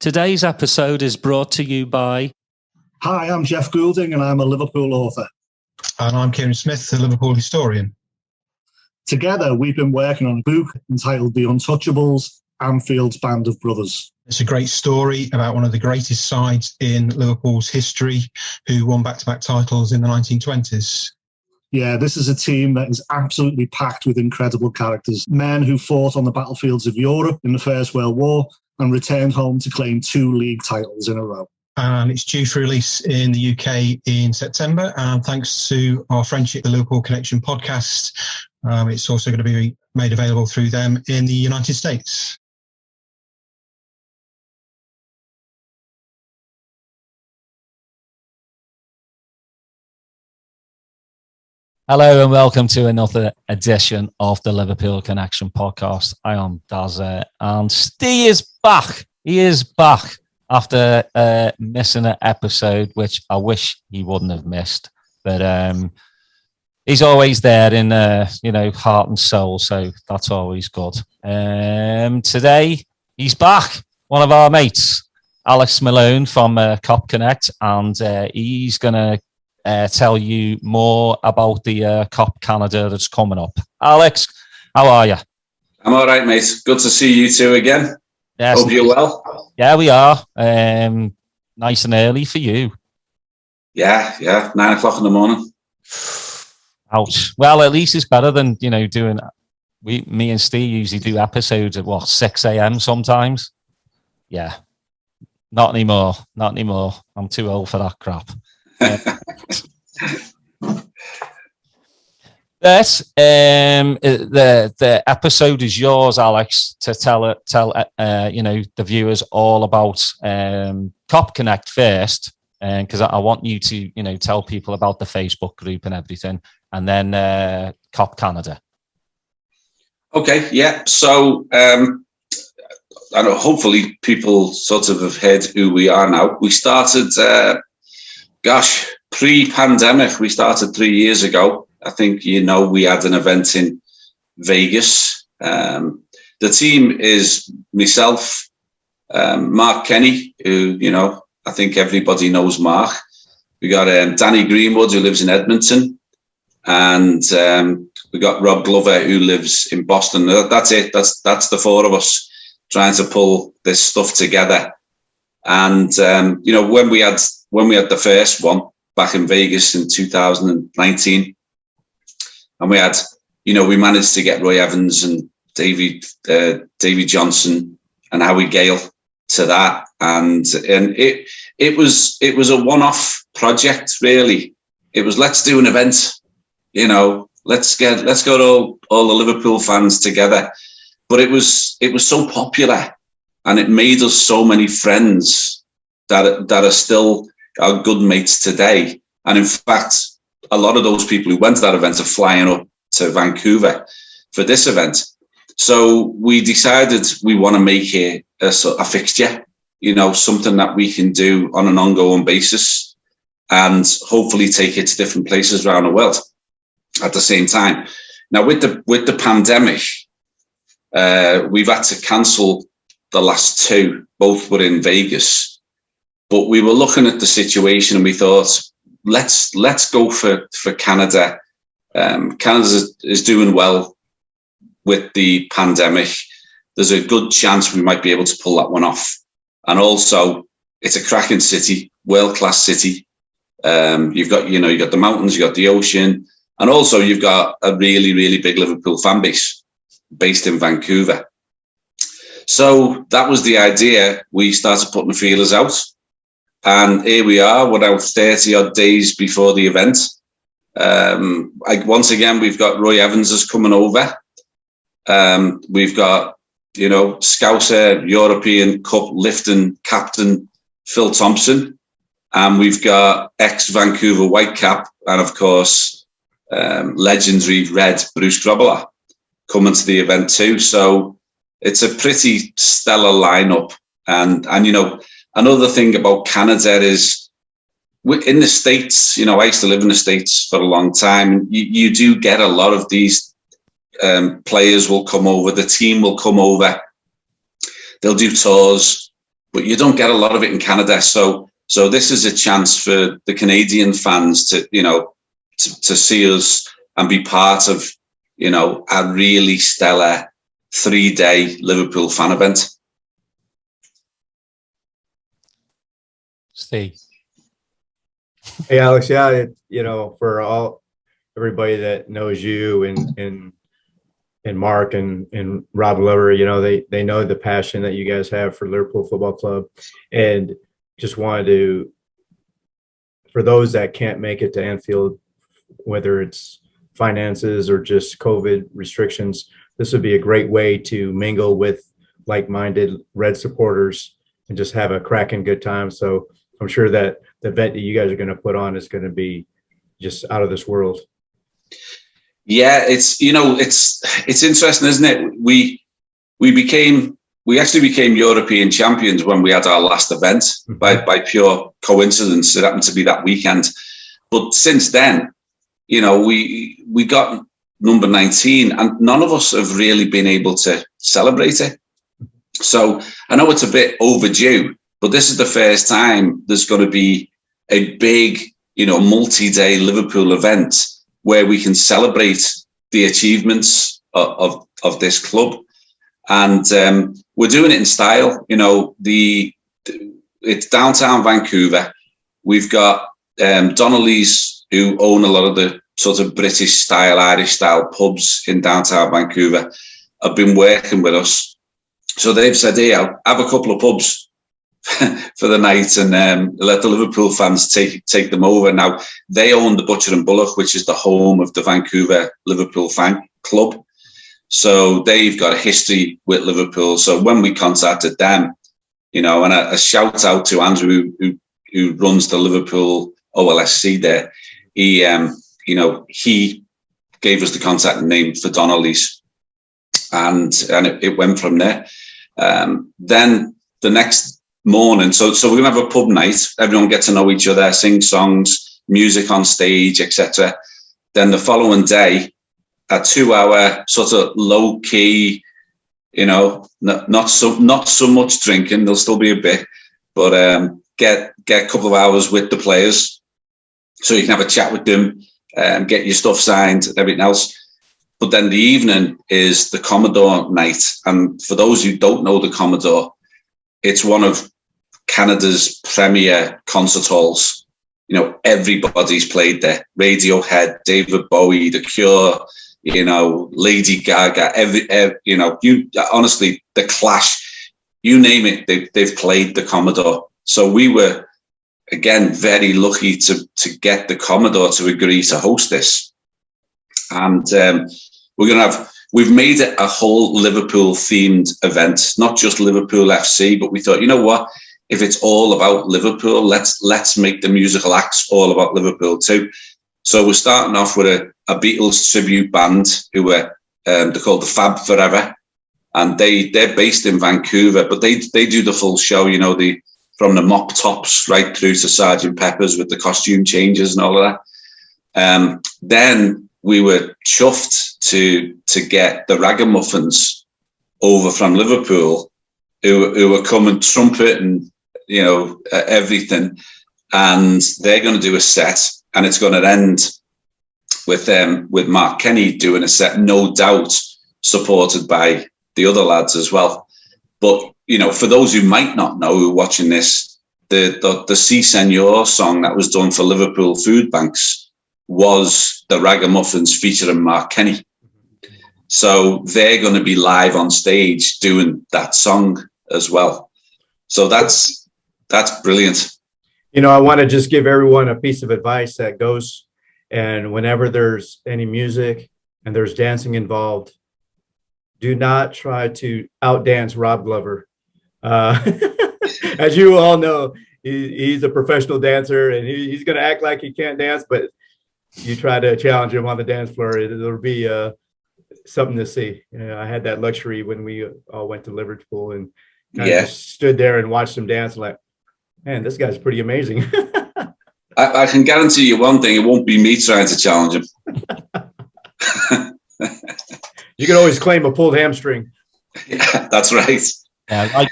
Today's episode is brought to you by... Hi, I'm Jeff Goulding and I'm a Liverpool author. And I'm Kieran Smith, the Liverpool historian. Together, we've been working on a book entitled The Untouchables, Anfield's Band of Brothers. It's a great story about one of the greatest sides in Liverpool's history who won back-to-back titles in the 1920s. Yeah, this is a team that is absolutely packed with incredible characters. Men who fought on the battlefields of Europe in the First World War and returned home to claim 2 league titles in a row. And it's due for release in the UK in September. And thanks to our friendship, the Liverpool Connection podcast, it's also going to be made available through them in the United States. Hello and welcome to another edition of the Liverpool Connection podcast. I am Daz and Steve is back. He is back after missing an episode, which I wish he wouldn't have missed. But he's always there in heart and soul, so that's always good. Today he's back. One of our mates, Alex Malone from KopConnect, and he's going to tell you more about the KopCanada that's coming up. Alex, how are you? I'm all right, mate. Good to see you two again. Yes, hope you're well. Yeah, we are. Nice and early for you. Yeah. 9 o'clock in the morning. Ouch. Well, at least it's better than, doing... Me and Steve usually do episodes at, 6 a.m. sometimes? Yeah. Not anymore. I'm too old for that crap. But the episode is yours, Alex, to tell the viewers all about KopConnect first, because I want you to tell people about the Facebook group and everything, and then KopCanada. Okay, yeah. So I know hopefully people sort of have heard who we are now. We started. Pre-pandemic, we started 3 years ago. I think, we had an event in Vegas. The team is myself, Mark Kenny, who, I think everybody knows Mark. We got Danny Greenwood, who lives in Edmonton. And we got Rob Glover, who lives in Boston. That's it. That's the 4 of us trying to pull this stuff together. And, when we had the first one back in Vegas in 2019, and we had, we managed to get Roy Evans and Davy Johnson and Howie Gale to that, and it was a one-off project really. It was, let's do an event, let's get all the Liverpool fans together, but it was so popular, and it made us so many friends that are still our good mates today. And in fact, a lot of those people who went to that event are flying up to Vancouver for this event. So we decided we want to make it a fixture, something that we can do on an ongoing basis and hopefully take it to different places around the world at the same time. Now, with the pandemic, we've had to cancel the last 2. Both were in Vegas. But we were looking at the situation and we thought, let's go for Canada. Canada is doing well with the pandemic. There's a good chance we might be able to pull that one off. And also, it's a cracking city, world-class city. You've got the mountains, you've got the ocean, and also you've got a really, really big Liverpool fan base based in Vancouver. So that was the idea. We started putting the feelers out. And here we are, we're now 30 odd days before the event. Once again, we've got Roy Evans is coming over. We've got, Scouser European Cup lifting captain Phil Thompson. And we've got ex-Vancouver Whitecap and, of course, legendary Red Bruce Grobbelaar coming to the event too. So it's a pretty stellar lineup. And another thing about Canada is in the States, I used to live in the States for a long time. You do get a lot of these players will come over, the team will come over, they'll do tours, but you don't get a lot of it in Canada. So this is a chance for the Canadian fans to, to see us and be part of, a really stellar 3-day Liverpool fan event. Steve. Hey, Alex. Yeah, for everybody that knows you and Mark and Rob Glover, they know the passion that you guys have for Liverpool Football Club, and just wanted to, for those that can't make it to Anfield, whether it's finances or just COVID restrictions, this would be a great way to mingle with like-minded Red supporters and just have a cracking good time. So I'm sure that the event that you guys are going to put on is going to be just out of this world. Yeah, it's interesting, isn't it? We actually became European champions when we had our last event by pure coincidence. It happened to be that weekend. But since then, we got number 19 and none of us have really been able to celebrate it. So I know it's a bit overdue, but this is the first time there's going to be a big, multi-day Liverpool event where we can celebrate the achievements of this club. And we're doing it in style. It's downtown Vancouver. We've got Donnelly's, who own a lot of the sort of British style, Irish style pubs in downtown Vancouver, have been working with us. So they've said, hey, I'll have a couple of pubs for the night and let the Liverpool fans take them over. Now, they own the Butcher and Bullock, which is the home of the Vancouver Liverpool fan club. So they've got a history with Liverpool. So when we contacted them, and a shout out to Andrew, who runs the Liverpool OLSC there, he gave us the contact name for Donnelly's, and it went from there. Then the next morning, so we're gonna have a pub night. Everyone get to know each other, sing songs, music on stage, etc. Then the following day, a 2-hour sort of low key, not so much drinking. There'll still be a bit, but get a couple of hours with the players, so you can have a chat with them, get your stuff signed, and everything else. But then the evening is the Commodore night, and for those who don't know the Commodore, it's one of Canada's premier concert halls. Everybody's played there. Radiohead, David Bowie, The Cure, Lady Gaga, honestly, The Clash, you name it, they've played the Commodore. So we were, again, very lucky to get the Commodore to agree to host this. And we've made it a whole Liverpool themed event, not just Liverpool FC, but we thought, you know what? If it's all about Liverpool, let's make the musical acts all about Liverpool too. So we're starting off with a Beatles tribute band who they're called the Fab Forever, and they're based in Vancouver, but they do the full show. From the Mop Tops right through to Sgt. Pepper's with the costume changes and all of that. Then we were chuffed to get the Ragamuffins over from Liverpool, who were coming trumpet and everything, and they're going to do a set, and it's going to end with Mark Kenny doing a set, no doubt supported by the other lads as well. But for those who might not know who are watching this, the Si Senor song that was done for Liverpool Food Banks was the Ragamuffins featuring Mark Kenny. So they're going to be live on stage doing that song as well. So that's brilliant. I want to just give everyone a piece of advice that goes, and whenever there's any music and there's dancing involved, do not try to outdance Rob Glover. As you all know, he's a professional dancer, and he's going to act like he can't dance, but you try to challenge him on the dance floor, it'll be something to see. I had that luxury when we all went to Liverpool and just stood there and watched him dance, like, man, this guy's pretty amazing. I can guarantee you one thing, it won't be me trying to challenge him. You can always claim a pulled hamstring. Yeah, that's right. Yeah,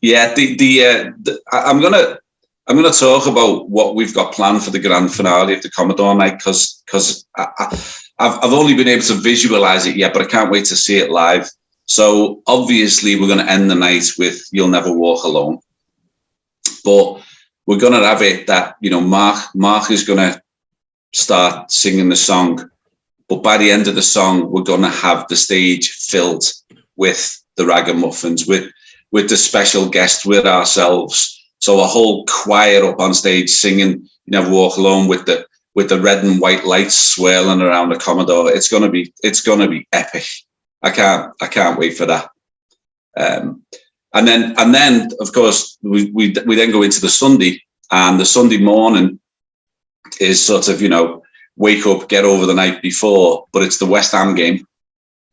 Yeah, I'm gonna talk about what we've got planned for the grand finale of the Commodore night because I've only been able to visualize it yet, but I can't wait to see it live. So obviously we're going to end the night with "You'll Never Walk Alone," but we're going to have it that Mark is going to start singing the song, but by the end of the song we're going to have the stage filled with the Ragamuffins, with the special guest, with ourselves. So a whole choir up on stage singing "You Never Walk Alone" with the red and white lights swirling around the Commodore. It's gonna be epic. I can't wait for that. And then of course we then go into the Sunday, and the Sunday morning is sort of wake up, get over the night before, but it's the West Ham game.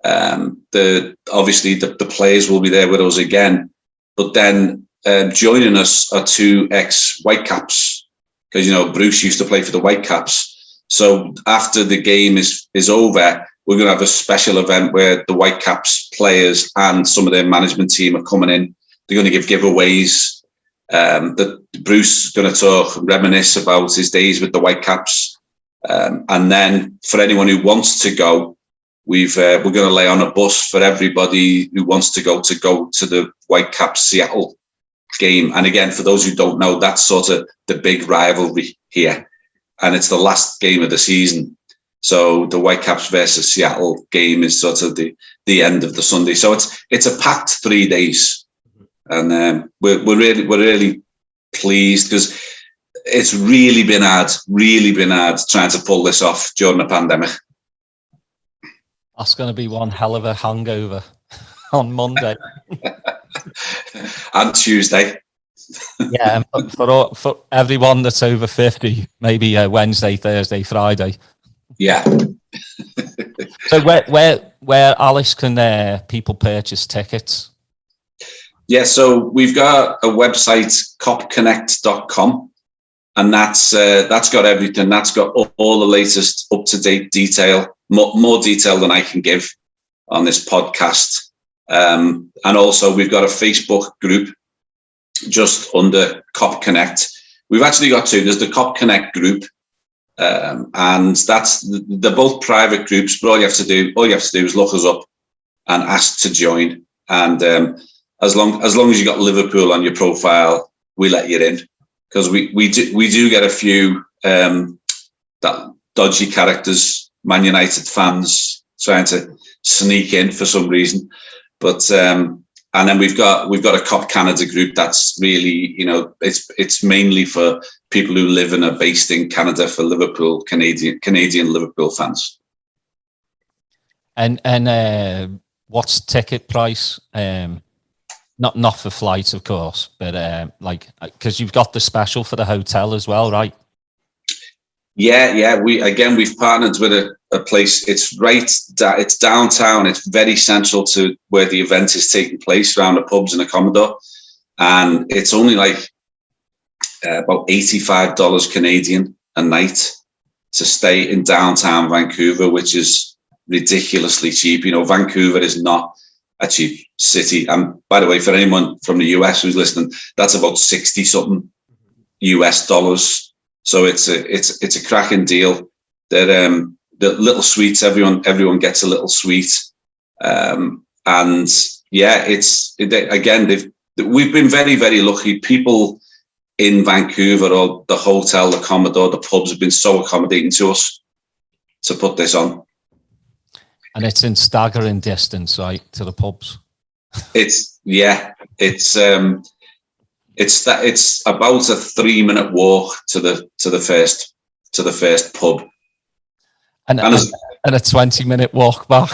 Obviously the players will be there with us again, but then joining us are two ex-Whitecaps, because Bruce used to play for the Whitecaps. So after the game is over, we're going to have a special event where the Whitecaps players and some of their management team are coming in. They're going to give giveaways. That Bruce is going to talk, reminisce about his days with the Whitecaps, and then for anyone who wants to go, we're going to lay on a bus for everybody who wants to go to the Whitecaps Seattle game. And again, for those who don't know, that's sort of the big rivalry here, and it's the last game of the season. So the Whitecaps versus Seattle game is sort of the end of the Sunday. So it's a packed 3 days, and we're really pleased because it's really been hard trying to pull this off during the pandemic. That's going to be one hell of a hangover on Monday and Tuesday. Yeah, and for everyone that's over 50, maybe Wednesday, Thursday, Friday. Yeah. So where Alice can people purchase tickets? Yeah, so we've got a website, KopConnect.com, and that's got everything. That's got all the latest up-to-date detail, more detail than I can give on this podcast. And also we've got a Facebook group just under KopConnect. We've actually got two. There's the KopConnect group, and they're both private groups, but all you have to do is look us up and ask to join. And as long as you got Liverpool on your profile, we let you in, because we do get a few that dodgy characters, Man United fans trying to sneak in for some reason. But and then we've got a KopCanada group that's really, it's mainly for people who live and are based in Canada, for Liverpool, Canadian Liverpool fans. And what's ticket price? Not for flights, of course, but because you've got the special for the hotel as well, right? Yeah. We've partnered with a place. It's downtown. It's very central to where the event is taking place, around the pubs in the Commodore, and it's only about $85 Canadian a night to stay in downtown Vancouver, which is ridiculously cheap. Vancouver is not a cheap city. And by the way, for anyone from the US who's listening, that's about 60 something US dollars. So it's a cracking deal. That the little suites, everyone gets a little suite, and yeah, we've been very, very lucky. People in Vancouver, or the hotel, the Commodore, the pubs have been so accommodating to us to put this on. And it's in staggering distance, right, to the pubs. It's about a 3-minute walk to the first pub, and a 20-minute walk back.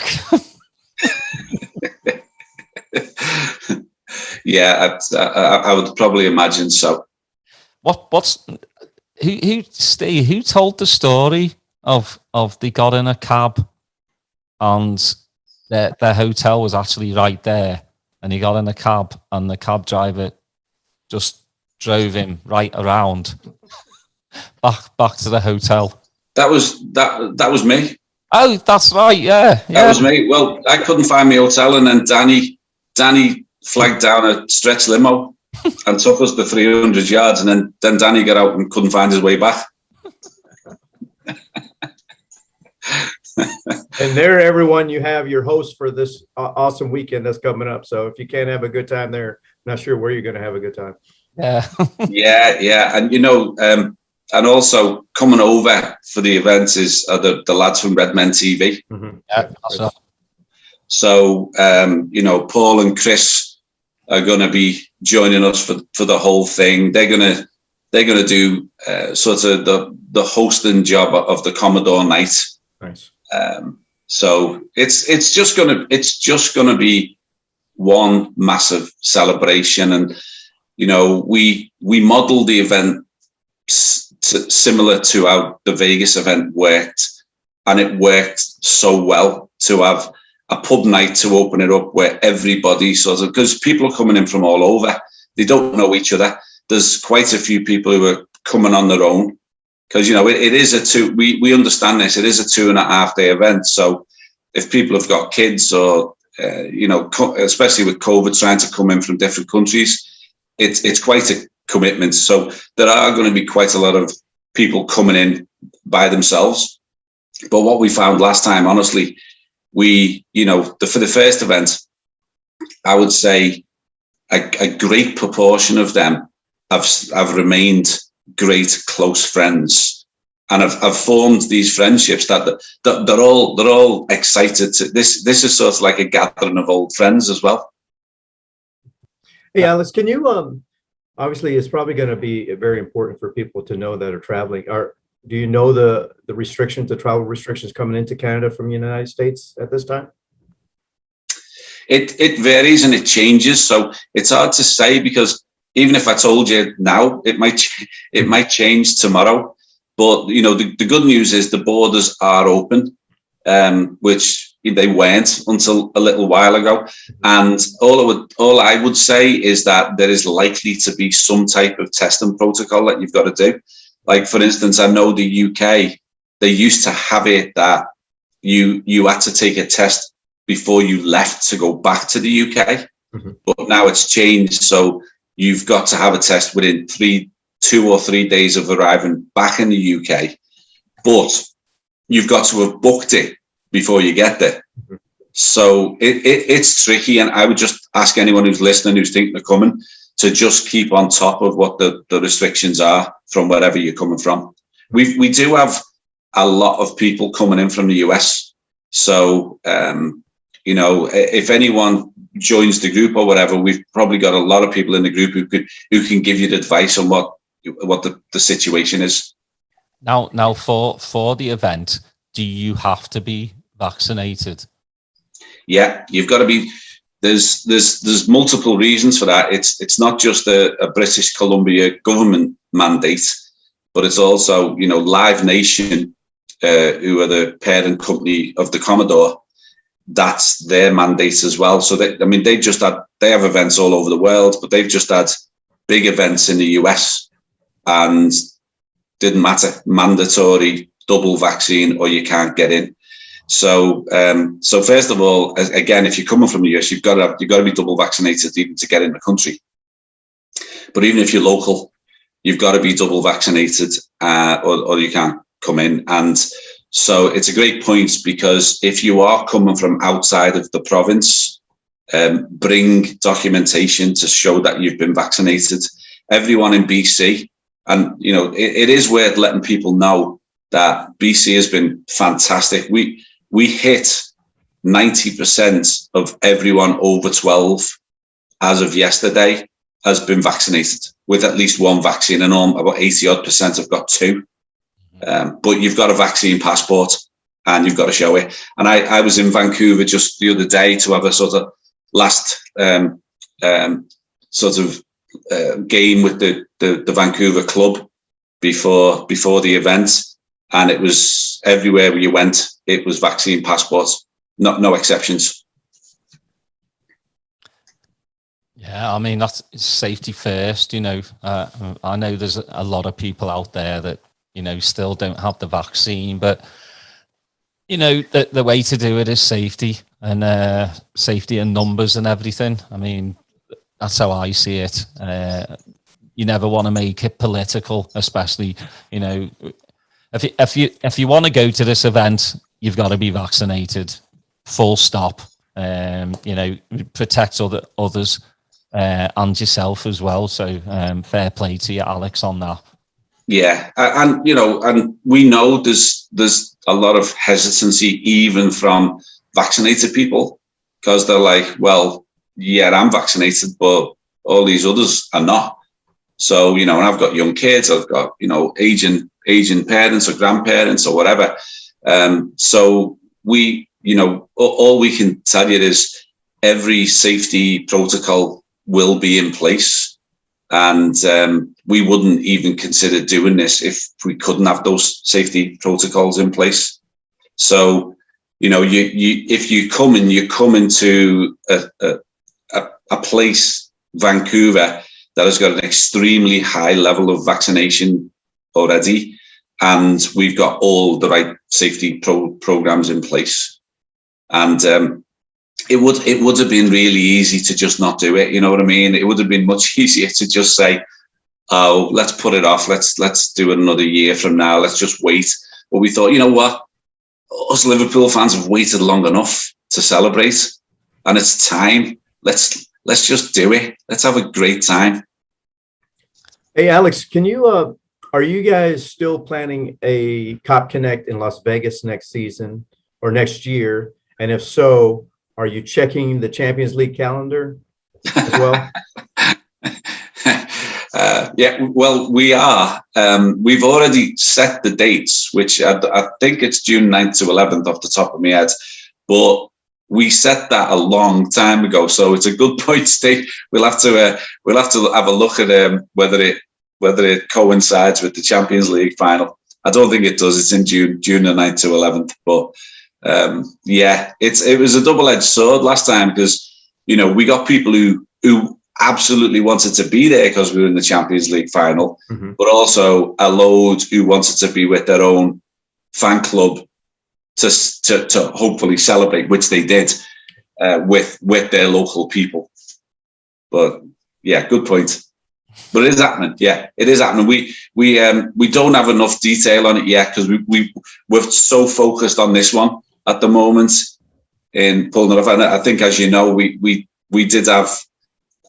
Yeah, I would probably imagine so. Who told the story of they got in a cab and their hotel was actually right there, and he got in a cab and the cab driver just drove him right around back to the hotel? That was me. Oh, that's right. Yeah. That was me. Well, I couldn't find my hotel, and then Danny flagged down a stretch limo and took us the 300 yards, and then Danny got out and couldn't find his way back. And there, everyone, you have your host for this awesome weekend that's coming up. So if you can't have a good time there, I'm not sure where you're going to have a good time. Yeah. Yeah. And, and also coming over for the event is the lads from Red Men TV. Mm-hmm. Yeah, awesome. So, Paul and Chris are going to be joining us for the whole thing. They're going to do sort of the hosting job of the Commodore night. Nice. So it's just gonna be one massive celebration, and we model the event similar to how the Vegas event worked, and it worked so well to have a pub night to open it up where everybody sort of, because people are coming in from all over, they don't know each other. There's quite a few people who are coming on their own. Because, it is we understand this, it is a 2.5 day event. So if people have got kids or, especially with COVID trying to come in from different countries, it's quite a commitment. So there are going to be quite a lot of people coming in by themselves. But what we found last time, honestly, for the first event, I would say a great proportion of them have remained great close friends, and I've formed these friendships that they're all excited to this is sort of like a gathering of old friends as well. Hey Alex, can you obviously it's probably going to be very important for people to know that are traveling. Do you know the travel restrictions coming into Canada from the United States at this time? It varies and it changes, so it's hard to say, because even if I told you now, it might change tomorrow. But the good news is the borders are open, which they weren't until a little while ago. And all I would say is that there is likely to be some type of testing protocol that you've got to do. Like, for instance, I know the UK, they used to have it that you had to take a test before you left to go back to the UK, but now it's changed. So you've got to have a test within 2 or 3 days of arriving back in the UK, but you've got to have booked it before you get there. So it's tricky, and I would just ask anyone who's listening, who's thinking of coming, to just keep on top of what the restrictions are from wherever you're coming from. We do have a lot of people coming in from the US, so if anyone joins the group or whatever, we've probably got a lot of people in the group who can give you the advice on what the situation is. Now for the event, do you have to be vaccinated? Yeah, you've got to be. There's multiple reasons for that. It's not just a British Columbia government mandate, but it's also Live Nation, who are the parent company of the Commodore. That's their mandate as well. So they have events all over the world, but they've just had big events in the US, and didn't matter, mandatory double vaccine or you can't get in. So first of all, again, if you're coming from the US, you've got to be double vaccinated even to get in the country. But even if you're local, you've got to be double vaccinated, or you can't come in. And so it's a great point, because if you are coming from outside of the province, bring documentation to show that you've been vaccinated. Everyone in BC, and it is worth letting people know that BC has been fantastic. We hit 90% of everyone over 12 as of yesterday has been vaccinated with at least one vaccine, and about 80% have got two. But you've got a vaccine passport and you've got to show it. And I was in Vancouver just the other day to have a sort of last game with the Vancouver club before the event, and it was everywhere you went, it was vaccine passports, no exceptions. Yeah, I mean, that's safety first. I know there's a lot of people out there that still don't have the vaccine, but the way to do it is safety and numbers and everything. I mean, that's how I see it. You never want to make it political, especially, you know, if you want to go to this event, you've got to be vaccinated, full stop. You know, protect others and yourself as well. So fair play to you, Alex, on that. Yeah, and you know, and we know there's a lot of hesitancy even from vaccinated people, because they're like, well, yeah, I'm vaccinated, but all these others are not. So, you know, and I've got young kids, I've got, you know, aging parents or grandparents or whatever. So we, you know, all we can tell you is every safety protocol will be in place. And we wouldn't even consider doing this if we couldn't have those safety protocols in place. So, you know, if you come into a place, Vancouver, that has got an extremely high level of vaccination already, and we've got all the right safety programs in place. And it would have been really easy to just not do it. You know what I mean? It would have been much easier to just say, "Oh, let's put it off. Let's do it another year from now. Let's just wait." But we thought, you know what? Us Liverpool fans have waited long enough to celebrate, and it's time. Let's just do it. Let's have a great time. Hey, Alex, are you guys still planning a KopConnect in Las Vegas next season or next year? And if so, are you checking the Champions League calendar as well? Yeah, well, we are. We've already set the dates, which I think it's June 9th to 11th off the top of my head. But we set that a long time ago, so it's a good point, Steve. We'll have to have a look at whether it coincides with the Champions League final. I don't think it does. It's in June the 9th to 11th. But yeah, it was a double-edged sword last time, because, you know, we got people who absolutely wanted to be there because we were in the Champions League final, but also a load who wanted to be with their own fan club to hopefully celebrate, which they did with their local people. But yeah, good point. But it is happening. Yeah, it is happening. We don't have enough detail on it yet, because we're so focused on this one at the moment in pulling it off. And I think, as you know, we did have,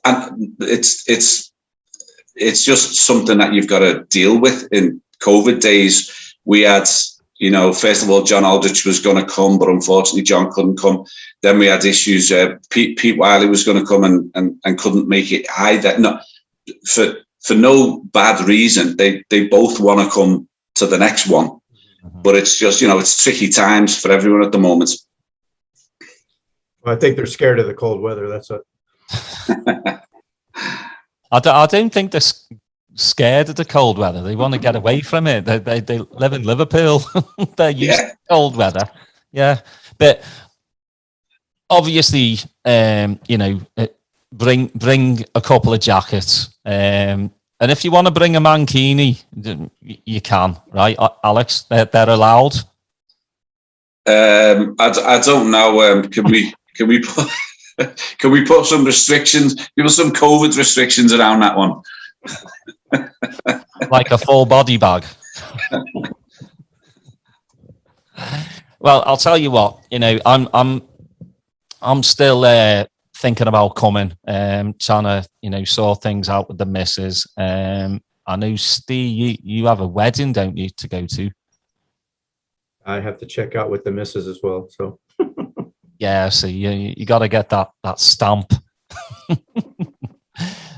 and it's just something that you've got to deal with. In COVID days, we had, you know, first of all, John Aldrich was going to come, but unfortunately John couldn't come. Then we had issues. Pete Wiley was going to come and couldn't make it either. No, for no bad reason. They both want to come to the next one, but it's just, you know, it's tricky times for everyone at the moment. Well, I think they're scared of the cold weather. That's it. I don't think they're scared of the cold weather. They want to get away from it. They live in Liverpool. They're used to cold weather. Yeah, but obviously, you know, bring a couple of jackets. And if you want to bring a mankini, you can, right, Alex? They're allowed. I don't know. Can we put some restrictions? Give us some COVID restrictions around that one. Like a full body bag. Well, I'll tell you what. You know, I'm still thinking about coming. Trying to, you know, sort things out with the missus. I know, Steve, you have a wedding, don't you, to go to? I have to check out with the missus as well. So Yeah, so you got to get that stamp.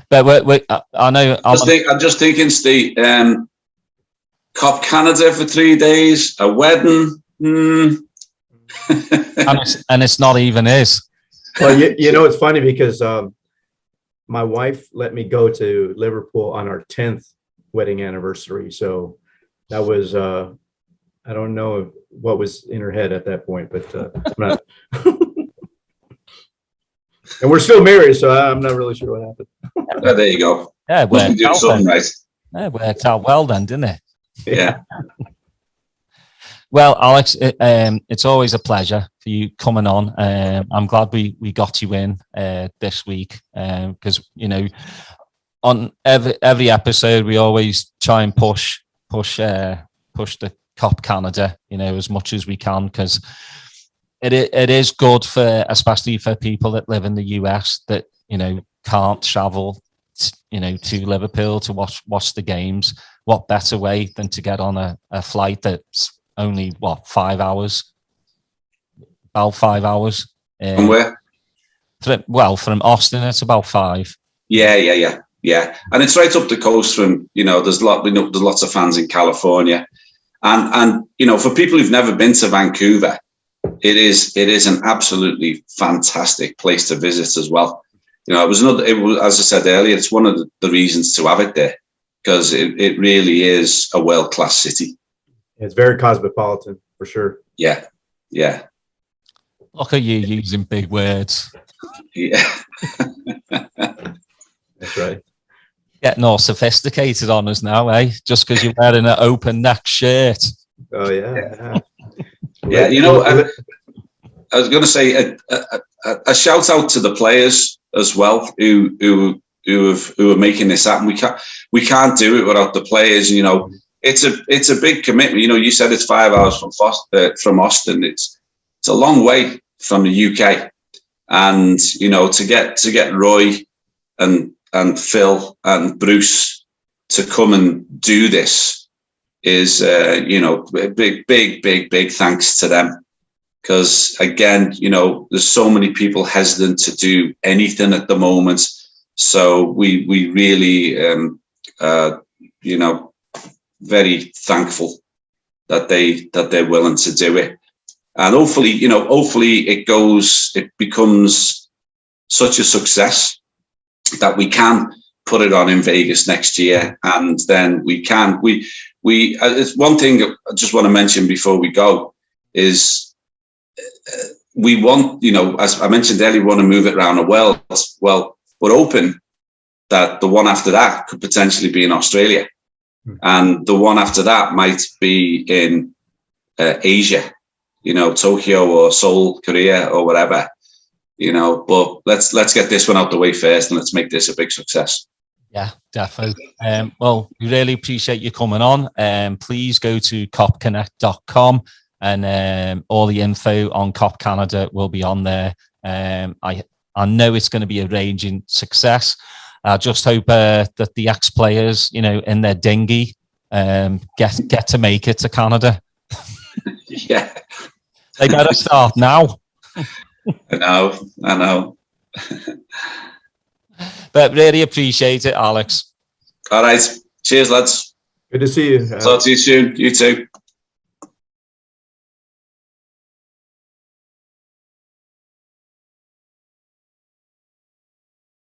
But I know. I'm just thinking, Steve. KopCannada for 3 days, a wedding, and it's not even his. Well, you know, it's funny because my wife let me go to Liverpool on our 10th wedding anniversary. So that was I don't know what was in her head at that point, but I'm not. And we're still married, so I'm not really sure what happened. There you go. Yeah, it worked out something right. Yeah, it worked out well then, didn't it? Yeah. Well, Alex, it's always a pleasure for you coming on. I'm glad we got you in this week because on every episode we always try and push the KopCanada, as much as we can, because it is good for, especially for people that live in the US that can't travel to Liverpool to watch the games. What better way than to get on a flight that's only 5 hours? About 5 hours. From where? From Austin, it's about 5. Yeah. And it's right up the coast from, there's lots of fans in California. And for people who've never been to Vancouver, it is an absolutely fantastic place to visit as well. It was, as I said earlier, it's one of the reasons to have it there, because it really is a world-class city. It's very cosmopolitan, for sure. Yeah. Look at you using big words. Yeah. That's right. Getting all sophisticated on us now, eh? Just because you're wearing an open neck shirt. Oh, yeah. Yeah, I was going to say a shout out to the players as well who are making this happen. We can't do it without the players. It's a big commitment. You said it's 5 hours from Austin. It's a long way from the UK, and to get Roy and Phil and Bruce to come and do this is big thanks to them. Because again, there's so many people hesitant to do anything at the moment. So we really, very thankful that they're willing to do it. And hopefully it becomes such a success that we can put it on in Vegas next year. And then it's one thing I just want to mention before we go is, we want, as I mentioned earlier, we want to move it around the world. Well, we're hoping that the one after that could potentially be in Australia. And the one after that might be in Asia, Tokyo or Seoul, Korea or whatever, but let's get this one out the way first and let's make this a big success. Yeah, definitely. Well, we really appreciate you coming on. Please go to KopConnect.com. And all the info on KopCanada will be on there. I know it's going to be a raging success. I just hope that the ex-players, in their dinghy, get to make it to Canada. Yeah, they better start now. I know. But really appreciate it, Alex. All right, cheers, lads. Good to see you. Talk to you soon. You too.